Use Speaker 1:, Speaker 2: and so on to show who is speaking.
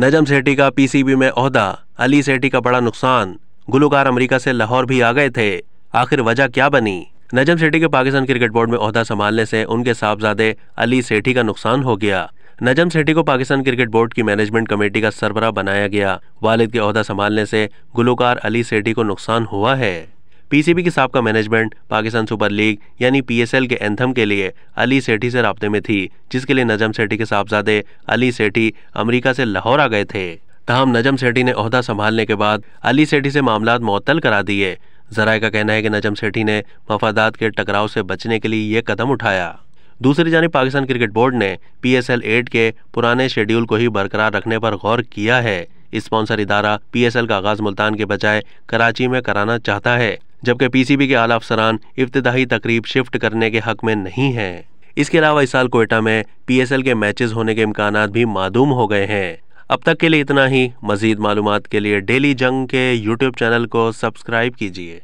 Speaker 1: नजम सेठी का पीसीबी में ओहदा, अली सेठी का बड़ा नुकसान। गुलकार अमेरिका से लाहौर भी आ गए थे, आखिर वजह क्या बनी? नजम सेठी के पाकिस्तान क्रिकेट बोर्ड में ओहदा संभालने से उनके साहबजादे अली सेठी का नुकसान हो गया। नजम सेठी को पाकिस्तान क्रिकेट बोर्ड की मैनेजमेंट कमेटी का सरबराह बनाया गया। वालिद के ओहदा संभालने से गुलकार अली सेठी को नुकसान हुआ है। पीसीबी की साबका मैनेजमेंट पाकिस्तान सुपर लीग यानी पीएसएल के एंथम के लिए अली सेठी से राब्ते में थी, जिसके लिए नजम सेठी के साहबजादे अली सेठी अमेरिका से लाहौर आ गए थे। तहम नजम सेठी ने ओहदा संभालने के बाद अली सेठी से मामलात मुअत्तल करा दिए। जराये का कहना है कि नजम सेठी ने मफादात के टकराव से बचने के लिए ये कदम उठाया। दूसरी जानिब पाकिस्तान क्रिकेट बोर्ड ने PSL 8 के पुराने शेड्यूल को ही बरकरार रखने पर गौर किया है। स्पॉन्सर इदारा PSL का आगाज मुल्तान के बजाय कराची में कराना चाहता है, जबकि पीसीबी के आला अफसरान इफ्तिताही तकरीब शिफ्ट करने के हक में नहीं हैं। इसके अलावा इस साल क्वेटा में PSL के मैचेस होने के इम्कानात भी मादूम हो गए हैं। अब तक के लिए इतना ही। मजीद मालूमात के लिए डेली जंग के YouTube चैनल को सब्सक्राइब कीजिए।